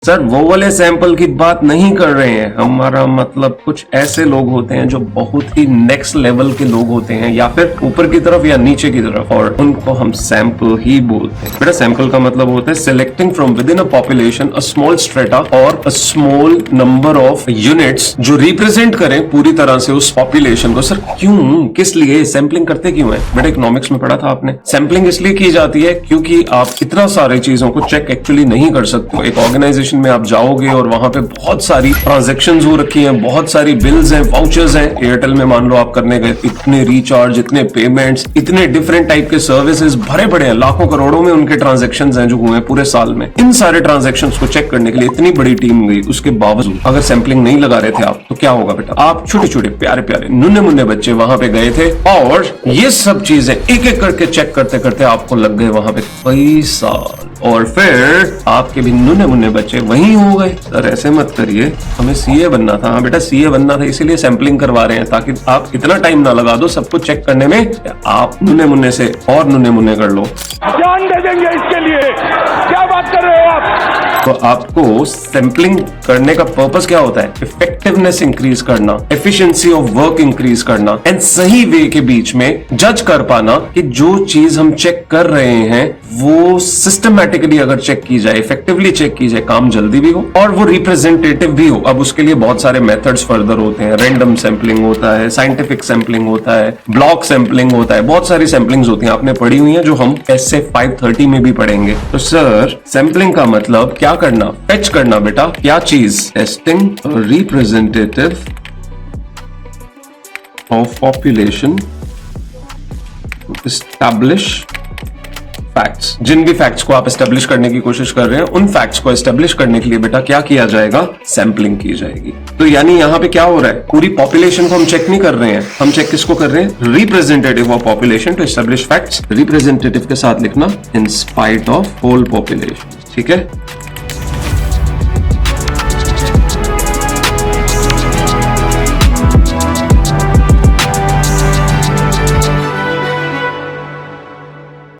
Sir वो वाले sample की बात नहीं कर रहे हैं, हमारा मतलब कुछ ऐसे लोग होते हैं जो बहुत ही नेक्स्ट लेवल के लोग होते हैं, या फिर ऊपर की तरफ या नीचे की तरफ, और उनको हम सैंपल ही बोलते हैं। बेटा सैंपल का मतलब होता है selecting from with in a population a small strata और a small number of units जो रिप्रेजेंट करें पूरी तरह से उस पॉपुलेशन को। सर क्यों, किस लिए सैंपलिंग करते क्यों है? बेटा इकोनॉमिक्स में पढ़ा था आपने, सैंपलिंग इसलिए की जाती है क्योंकि आप इतना सारे चीजों को चेक एक्चुअली नहीं कर सकते। एक ऑर्गेनाइजेशन में आप जाओगे और वहां पे बहुत सारी ट्रांजैक्शंस हो रखी हैं, बहुत सारी बिल्स हैं, वाउचर्स हैं। एयरटेल में मान लो आप करने गए, इतने रिचार्ज, इतने पेमेंट्स, इतने डिफरेंट टाइप के सर्विसेज भरे पड़े हैं, लाखों करोड़ों में उनके ट्रांजैक्शंस हैं जो हुए हैं पूरे साल में। इन सारे ट्रांजैक्शंस को चेक करने के लिए इतनी बड़ी टीम गई, उसके बावजूद अगर सैंपलिंग नहीं लगा रहे थे आप, तो क्या होगा बेटा? आप छोटे छोटे प्यारे प्यारे नन्हे मुन्ने बच्चे वहां पे गए थे और ये सब चीजें एक एक करके चेक करते करते आपको लग गए वहां पे कई साल, और फिर आपके भी नन्हे मुन्ने बच्चे वहीं हो गए। सर ऐसे मत करिए, हमें सीए बनना था। हाँ बेटा सीए बनना था, इसीलिए सैंपलिंग करवा रहे हैं ताकि आप इतना टाइम ना लगा दो सब कुछ चेक करने में, आप नन्हे मुन्ने से और नन्हे मुन्ने कर लो। जान दे देंगे इसके लिए, क्या बात कर रहे हो आप? तो आपको सैंपलिंग करने का पर्पस क्या होता है? इफेक्टिवनेस इंक्रीज करना, एफिशिएंसी ऑफ वर्क इंक्रीज करना, एंड सही वे के बीच में जज कर पाना कि जो चीज हम चेक कर रहे हैं वो सिस्टमैटिकली अगर चेक की जाए, इफेक्टिवली चेक की जाए, काम जल्दी भी हो और वो रिप्रेजेंटेटिव भी हो। अब उसके लिए बहुत सारे मेथड्स फर्दर होते हैं, रैंडम सैंपलिंग होता है, साइंटिफिक सैंपलिंग होता है, ब्लॉक सैंपलिंग होता है, बहुत सारी सैंपलिंग्स होती हैं, आपने पढ़ी हुई है जो हम ऐसे 530 में भी पढ़ेंगे। तो सर सैंपलिंग का मतलब क्या करना? फेच करना बेटा। क्या चीज? Testing representative of population, establish facts. जिन भी फैक्ट्स को आप एस्टेब्लिश करने की कोशिश कर रहे हैं, उन फैक्ट्स को एस्टेब्लिश करने के लिए बेटा क्या किया जाएगा? सैंपलिंग की जाएगी। तो यानी यहां पे क्या हो रहा है? पूरी पॉपुलेशन को हम चेक नहीं कर रहे हैं, हम चेक किसको कर रहे हैं? Representative of population to establish facts. Representative के साथ लिखना in spite of whole population, ठीक है।